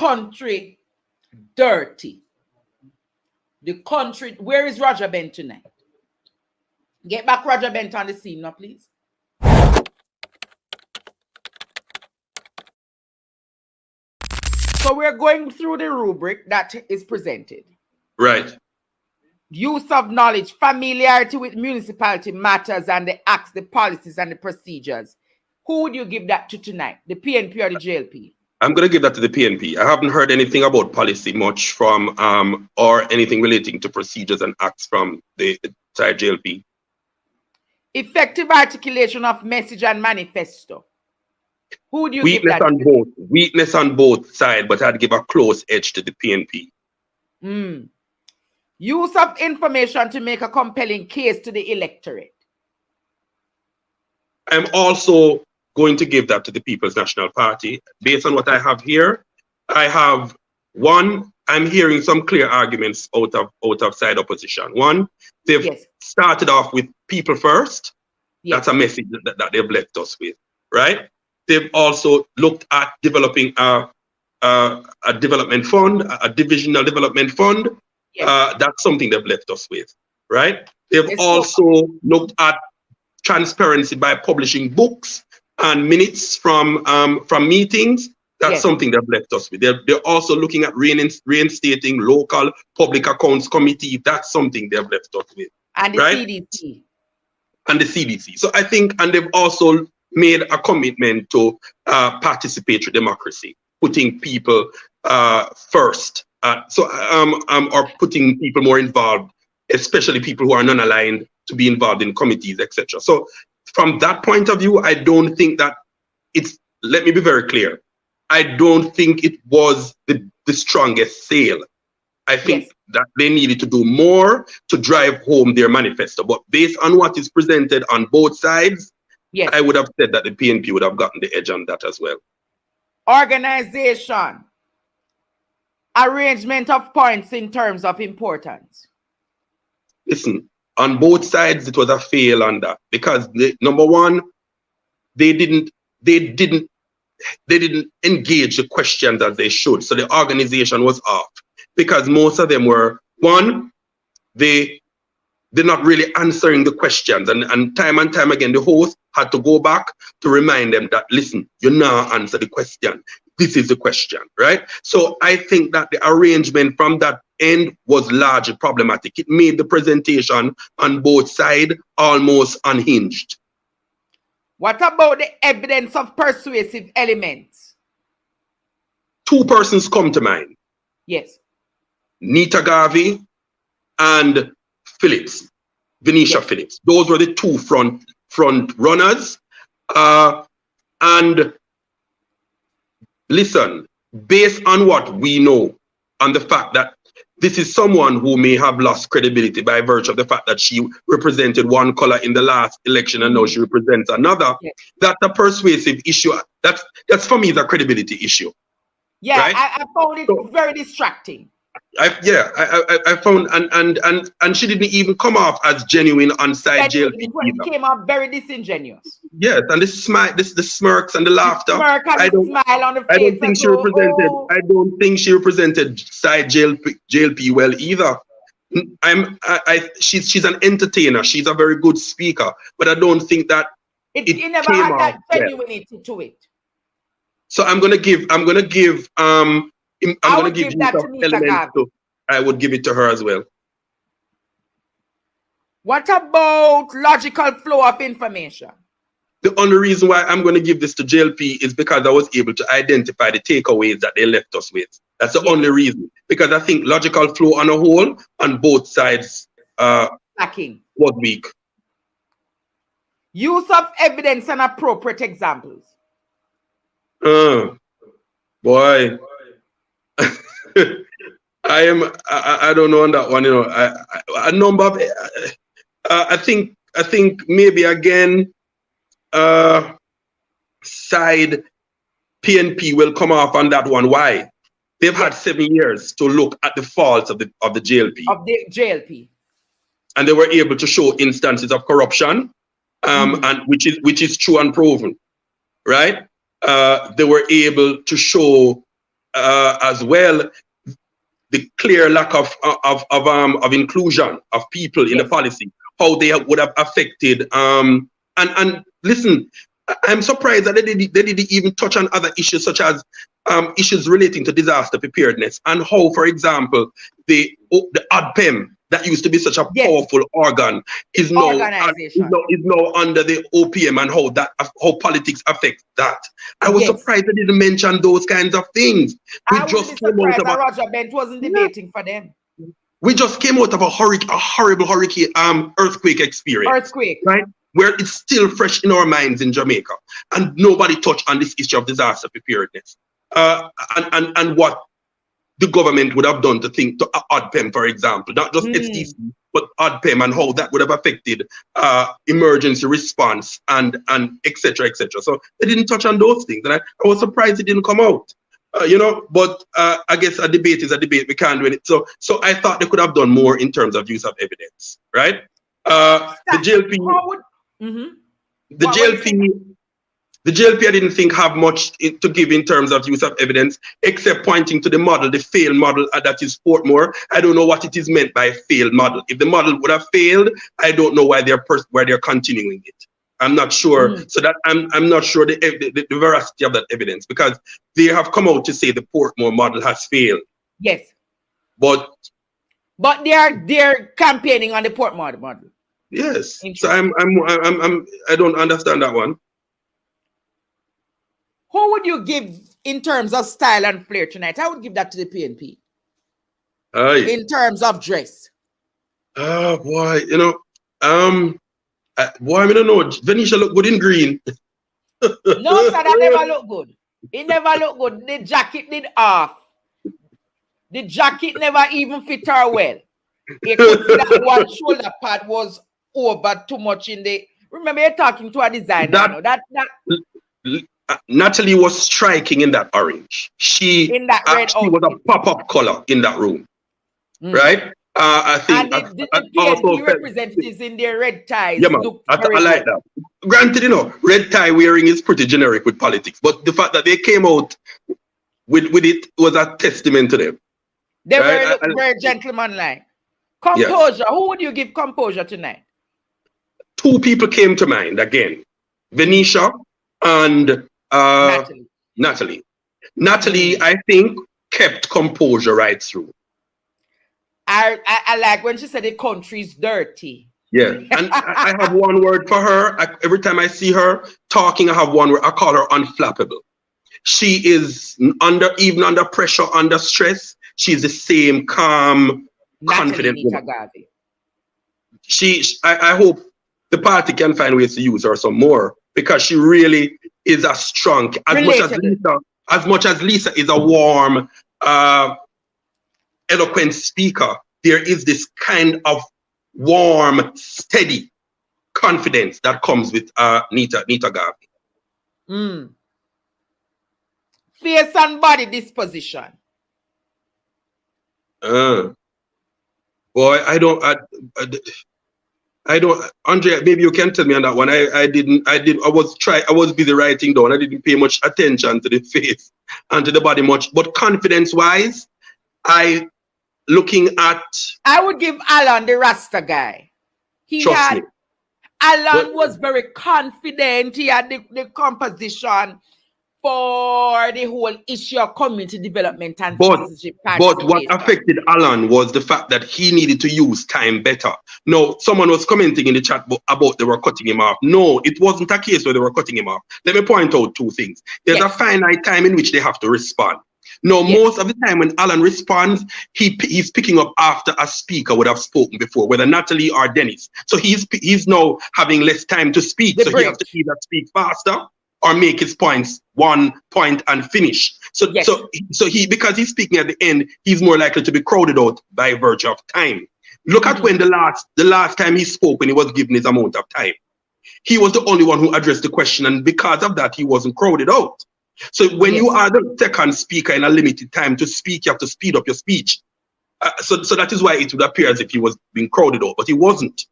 country dirty. The country, where is Roger Bent tonight? Get back Roger Bent on the scene now, please. So we're going through the rubric that is presented. Right. Use of knowledge, familiarity with municipality matters and the acts, the policies and the procedures. Who would you give that to tonight? The PNP or the JLP? I'm going to give that to the PNP. I haven't heard anything about policy much from, or anything relating to procedures and acts from the side JLP. Effective articulation of message and manifesto. Who would you give that on both? Weakness on both sides, but I'd give a close edge to the PNP. Use of information to make a compelling case to the electorate. I'm also going to give that to the People's National Party. Based on what I have here, I have one, I'm hearing some clear arguments out of side opposition. One, they've started off with people first. That's a message that they've left us with, right? They've also looked at developing a development fund, a divisional development fund. That's something they've left us with, right? They've also looked at transparency by publishing books and minutes from meetings. That's something they've left us with. They're also looking at reinstating local public accounts committee. That's something they've left us with. And the CDC. And the CDC. So I think, and they've also made a commitment to participatory democracy, putting people first. Or putting people more involved, especially people who are non-aligned, to be involved in committees, etc. So from that point of view, I don't think that it's, let me be very clear, I don't think it was the strongest sale. I think that they needed to do more to drive home their manifesto. But based on what is presented on both sides, I would have said that the PNP would have gotten the edge on that as well. Organization. Arrangement of points in terms of importance. Listen, on both sides, it was a fail on that because number one, they didn't engage the questions as they should. So the organization was off because most of them were, one, they're not really answering the questions. And time again, the host had to go back to remind them that, listen, you now answer the question. This is the question, right? So I think that the arrangement from that end was largely problematic. It made the presentation on both sides almost unhinged. What about the evidence of persuasive elements? Two persons come to mind. Yes. Nita Garvey and Phillips, Venetia Phillips. Those were the two front runners. And listen, based on what we know, and the fact that this is someone who may have lost credibility by virtue of the fact that she represented one color in the last election and now she represents another, that's a persuasive issue. That's for me, the credibility issue. Yeah, right? I found it very distracting. I found and she didn't even come off as genuine on side JLP. It came off very disingenuous. Yes, and the smirks and the laughter. Smirk and the smile on the face. I don't think she represented. I don't think she represented side JLP well either. She's an entertainer. She's a very good speaker, but I don't think that it never had that genuinity to it. So I'm gonna give you some elements to, I would give it to her as well. What about logical flow of information? The only reason why I'm going to give this to JLP is because I was able to identify the takeaways that they left us with. That's the only reason. Because I think logical flow on a whole, on both sides, lacking, was weak. Use of evidence and appropriate examples. Boy. I don't know on that one, you know. A number of I think maybe again side PNP will come off on that one. Why? They've had 7 years to look at the faults of the JLP. And they were able to show instances of corruption, and which is true and proven, right? They were able to show as well, the clear lack of inclusion of people in the policy, how they would have affected. And listen, I'm surprised that they didn't even touch on other issues such as issues relating to disaster preparedness and how, for example, the ADPEM that used to be such a powerful organ is now under the OPM, and how politics affects that. I was surprised they didn't mention those kinds of things. I was surprised that Roger Bent wasn't debating for them. We just came out of a horrible hurricane, earthquake experience. Right? Where it's still fresh in our minds in Jamaica, and nobody touched on this issue of disaster preparedness, and what the government would have done to ADPEM, for example, not just FTC, but ADPEM, and how that would have affected emergency response and et cetera, et cetera. So they didn't touch on those things, and I was surprised it didn't come out. But I guess a debate is a debate. We can't do it. So I thought they could have done more in terms of use of evidence, right? The JLP. The JLP, I didn't think have much to give in terms of use of evidence, except pointing to the model, the failed model that is Portmore. I don't know what it is meant by failed model. If the model would have failed, I don't know why they're continuing it. I'm not sure. So that I'm not sure the veracity of that evidence, because they have come out to say the Portmore model has failed. Yes. But they're campaigning on the Portmore model. Yes. So I don't understand that one. Who would you give in terms of style and flair tonight? I would give that to the PNP. In terms of dress. Boy, I don't know. Venetia look good in green. No, sir, that never look good. It never looked good. The jacket did off. The jacket never even fit her well. You could see that one shoulder pad was over too much in the. Remember, you're talking to a designer. Natalie was striking in that orange. She in that red she was a pop-up color in that room, right? I think and the PNP representatives in their red ties. Yeah, man. I like that. Granted, red tie wearing is pretty generic with politics, but the fact that they came out with it was a testament to them. They were very gentlemanlike. Composure. Yes. Who would you give composure tonight? Two people came to mind again: Venetia and Natalie. Natalie, I think, kept composure right through. I like when she said the country's dirty. Yeah, and I have one word for her. Every time I see her talking, I have one word. I call her unflappable. She is even under pressure, under stress. She's the same calm, confident woman. I hope the party can find ways to use her some more, because she really is a strong, as much as Lisa is a warm, eloquent speaker, there is this kind of warm, steady confidence that comes with Nita Garvey. Face and body disposition. Boy, I don't, Andre, maybe you can tell me on that one. I was busy writing down. I didn't pay much attention to the face and to the body much, but confidence-wise, I would give Alan, the Rasta guy. Alan was very confident. He had the composition for the whole issue of community development and citizenship. But what affected Alan was the fact that he needed to use time better. No, someone was commenting in the chat about they were cutting him off. No, it wasn't a case where they were cutting him off. Let me point out two things. There's a finite time in which they have to respond. No, most of the time when Alan responds, he's picking up after a speaker would have spoken before, whether Natalie or Dennis. So he's now having less time to speak. He has to either speak faster or make his points one point and finish. So he, because he's speaking at the end, he's more likely to be crowded out by virtue of time. Look at when the last time he spoke, when he was given his amount of time. He was the only one who addressed the question, and because of that, he wasn't crowded out. So when you are the second speaker in a limited time to speak, you have to speed up your speech. So that is why it would appear as if he was being crowded out, but he wasn't.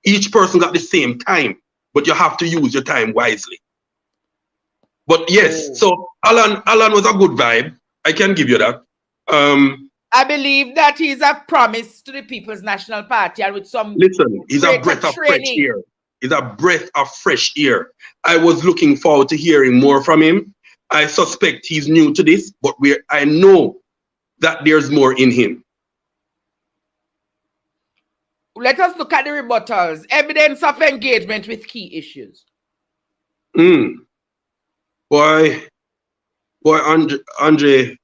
Each person got the same time, but you have to use your time wisely. But yes, so Alan was a good vibe. I can give you that. I believe that he's a promise to the People's National Party, and with some listen, he's a breath of fresh air. He's a breath of fresh air. I was looking forward to hearing more from him. I suspect he's new to this, but I know that there's more in him. Let us look at the rebuttals. Evidence of engagement with key issues. Boy, Andre,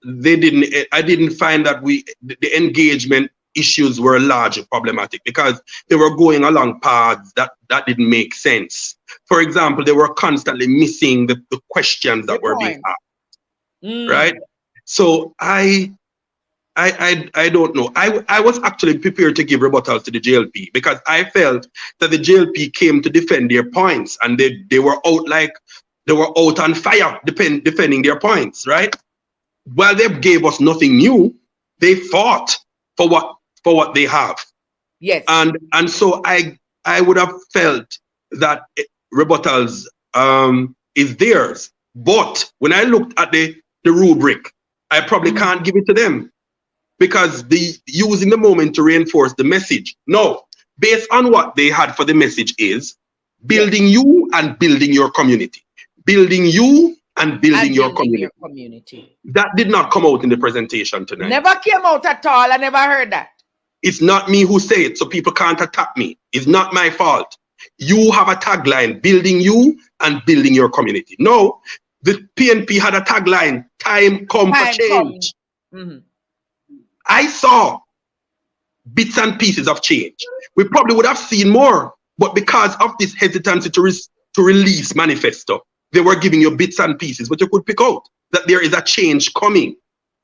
I didn't find that the engagement issues were largely problematic because they were going along paths that didn't make sense. For example, they were constantly missing the questions that were being asked. Right? So I don't know. I was actually prepared to give rebuttals to the JLP because I felt that the JLP came to defend their points, and they were out on fire defending their points, right? While they gave us nothing new, they fought for what they have. Yes. And so I would have felt that rebuttals is theirs. But when I looked at the rubric, I probably can't give it to them because using the moment to reinforce the message. No, based on what they had for the message is building you and building your community. Building you and building your community. That did not come out in the presentation tonight. Never came out at all. I never heard that. It's not me who say it, so people can't attack me. It's not my fault. You have a tagline, building you and building your community. No, the PNP had a tagline, time come for change. I saw bits and pieces of change. We probably would have seen more, but because of this hesitancy to release manifesto, they were giving you bits and pieces, but you could pick out that there is a change coming.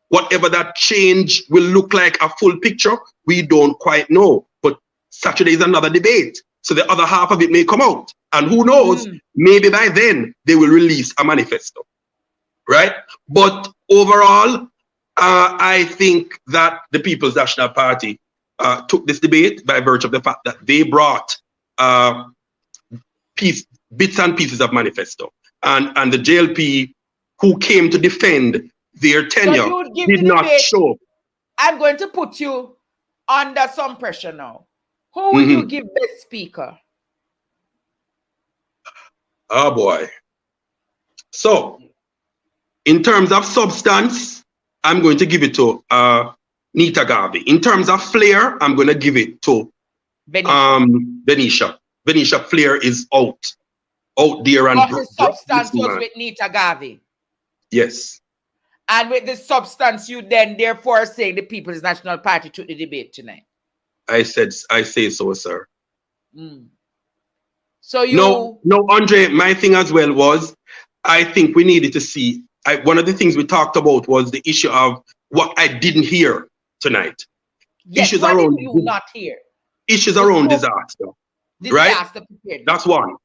Whatever that change will look like, a full picture, we don't quite know. But Saturday is another debate. So the other half of it may come out. And who knows, maybe by then they will release a manifesto. Right? But overall, I think that the People's National Party took this debate by virtue of the fact that they brought bits and pieces of manifesto. And the JLP, who came to defend their tenure, did not show. I'm going to put you under some pressure now. Who would you give best speaker? Oh boy. So, in terms of substance, I'm going to give it to Nita Garvey. In terms of flair, I'm going to give it to Venetia. Venetia flair is out there. And the substance was with Nita Garvey. Yes. And with the substance, you then therefore saying the People's National Party took the debate tonight. I say so, sir. So you no, Andre, my thing as well was I think we needed to see. One of the things we talked about was the issue of what I didn't hear tonight. Yes, issues around did you not hear? Issues around disaster. Right? That's one.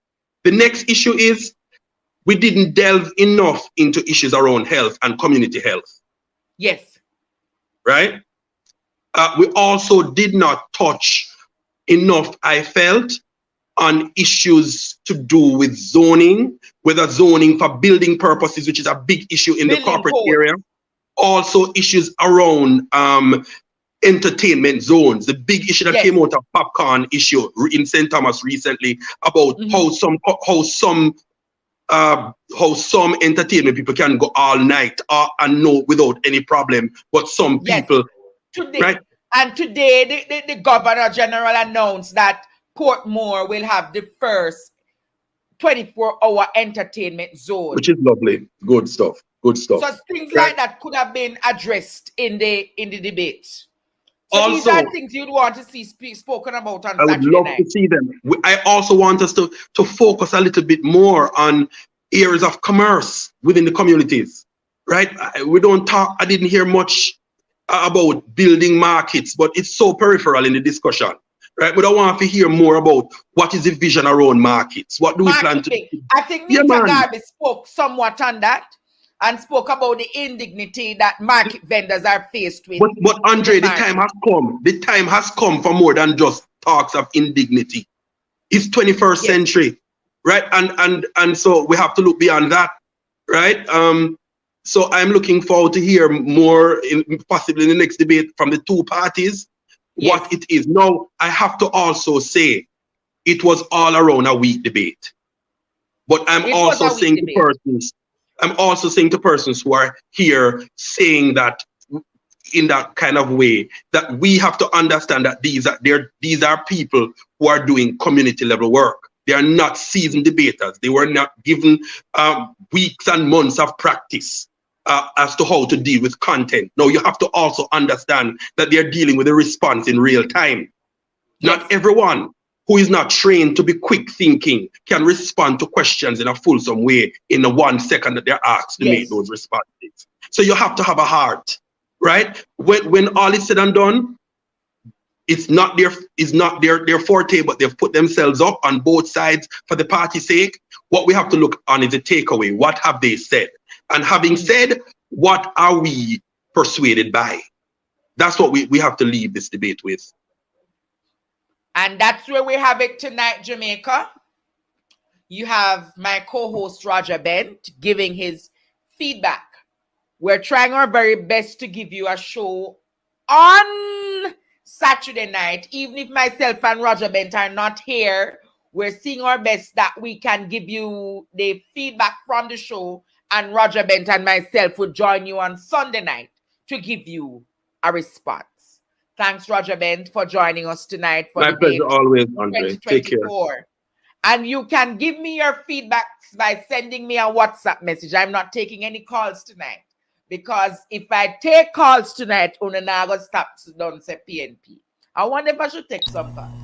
The next issue is we didn't delve enough into issues around health and community health. Yes. Right? We also did not touch enough, I felt, on issues to do with zoning, whether zoning for building purposes, which is a big issue in the corporate area. Also issues around entertainment zones. The big issue that came out of popcorn issue in St. Thomas recently about how some entertainment people can go all night and no without any problem, but some people today, right? And today the Governor General announced that Portmore will have the first 24-hour entertainment zone, which is lovely. Good stuff. So things like that could have been addressed in the debate. So these are things you'd want to see spoken about on Saturday night. I would love to see them. I also want us to focus a little bit more on areas of commerce within the communities, right? We don't talk. I didn't hear much about building markets, but it's so peripheral in the discussion, right? We don't want to hear more about what is the vision around markets. What do we plan to do? I think Nita Garvey spoke somewhat on that and spoke about the indignity that market vendors are faced with. But Andre, the time has come. The time has come for more than just talks of indignity. It's 21st century, right? And so we have to look beyond that, right? So I'm looking forward to hear more, possibly in the next debate from the two parties, what it is. Now, I have to also say, it was all around a weak debate. But I'm also saying to persons who are here saying that in that kind of way, that we have to understand that these are people who are doing community level work. They are not seasoned debaters. They were not given weeks and months of practice as to how to deal with content. Now, you have to also understand that they're dealing with a response in real time. Yes. Not everyone who is not trained to be quick thinking can respond to questions in a fulsome way in the 1 second that they're asked to make those responses. So you have to have a heart, right? When all is said and done, it's not their forte, but they've put themselves up on both sides for the party's sake. What we have to look on is the takeaway. What have they said? And having said, what are we persuaded by? That's what we have to leave this debate with. And that's where we have it tonight, Jamaica. You have my co-host, Roger Bent, giving his feedback. We're trying our very best to give you a show on Saturday night. Even if myself and Roger Bent are not here, we're seeing our best that we can give you the feedback from the show, and Roger Bent and myself will join you on Sunday night to give you a response. Thanks, Roger Bent, for joining us tonight. For my pleasure always, Andre. Take care. And you can give me your feedback by sending me a WhatsApp message. I'm not taking any calls tonight, because if I take calls tonight, I'm going to stop don't say PNP. I wonder if I should take some calls.